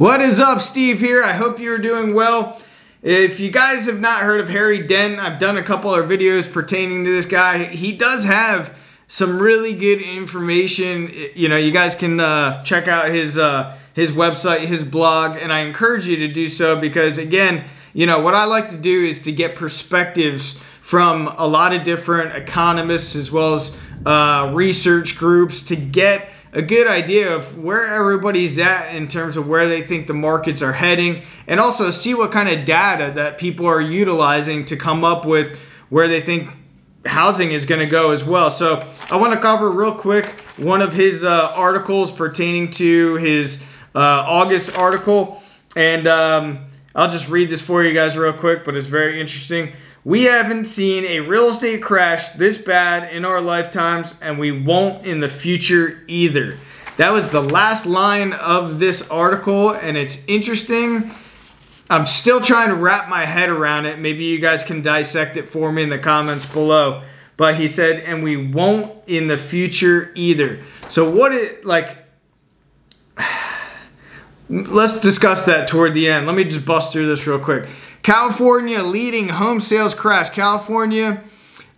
What is up? Steve here. I hope you're doing well. If you guys have not heard of Harry Dent, I've done a couple of videos pertaining to this guy. He does have some really good information. You know, you guys can check out his website, his blog, and I encourage you to do so because, again, you know, what I like to do is to get perspectives from a lot of different economists as well as research groups to get a good idea of where everybody's at in terms of where they think the markets are heading, and also see what kind of data that people are utilizing to come up with where they think housing is going to go as well. So I want to cover real quick one of his articles pertaining to his August article, and I'll just read this for you guys real quick, but it's very interesting. We haven't seen a real estate crash this bad in our lifetimes, and we won't in the future either. That was the last line of this article, and it's interesting. I'm still trying to wrap my head around it. Maybe you guys can dissect it for me in the comments below. But he said, and we won't in the future either. So what it, like, let's discuss that toward the end. Let me just bust through this real quick. California leading home sales crash. California,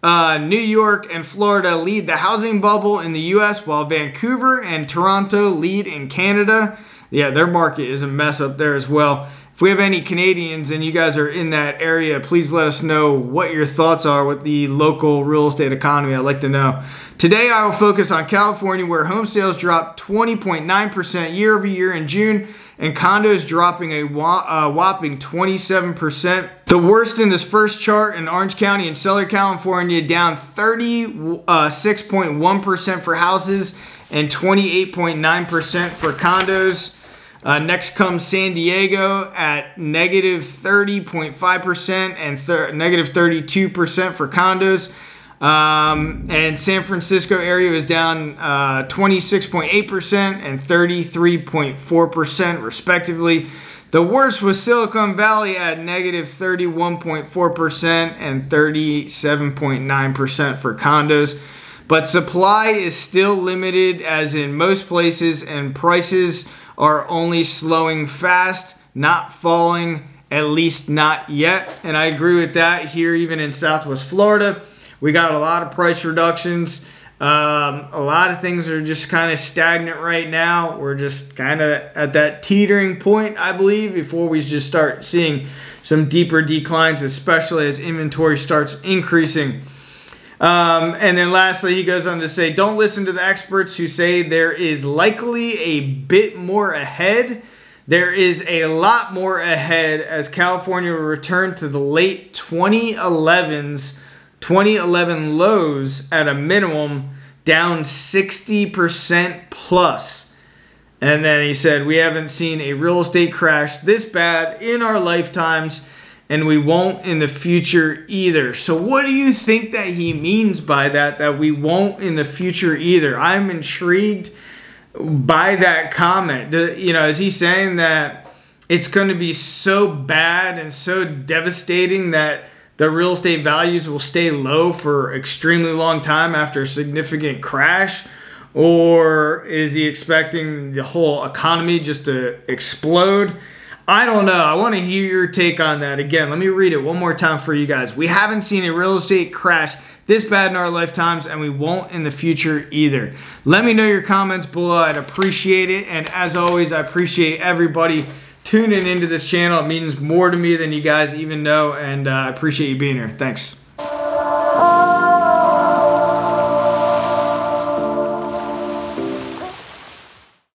New York, and Florida lead the housing bubble in the U.S., while Vancouver and Toronto lead in Canada. Yeah, their market is a mess up there as well. If we have any Canadians and you guys are in that area, please let us know what your thoughts are with the local real estate economy. I'd like to know. Today, I will focus on California, where home sales dropped 20.9% year over year in June, and condos dropping a whopping 27%. The worst in this first chart in Orange County and Southern California, down 36.1% for houses and 28.9% for condos. Next comes San Diego at negative 30.5% and negative 32% for condos. And San Francisco area was down 26.8% and 33.4% respectively. The worst was Silicon Valley at negative 31.4% and 37.9% for condos. But supply is still limited, as in most places, and prices are only slowing fast, not falling, at least not yet. And I agree with that. Here, even in Southwest Florida, we got a lot of price reductions. A lot of things are just kind of stagnant right now. We're just kind of at that teetering point, I believe, before we just start seeing some deeper declines, especially as inventory starts increasing. And then lastly, he goes on to say, don't listen to the experts who say there is likely a bit more ahead. There is a lot more ahead, as California will return to the late 2011 lows at a minimum, down 60% plus. And then he said, we haven't seen a real estate crash this bad in our lifetimes, and we won't in the future either. So what do you think that he means by that we won't in the future either? I'm intrigued by that comment. You know, is he saying that it's going to be so bad and so devastating that the real estate values will stay low for an extremely long time after a significant crash? Or is he expecting the whole economy just to explode? I don't know. I want to hear your take on that. Again, let me read it one more time for you guys. We haven't seen a real estate crash this bad in our lifetimes, and we won't in the future either. Let me know your comments below. I'd appreciate it. And as always, I appreciate everybody tuning into this channel. It means more to me than you guys even know, and I appreciate you being here. Thanks.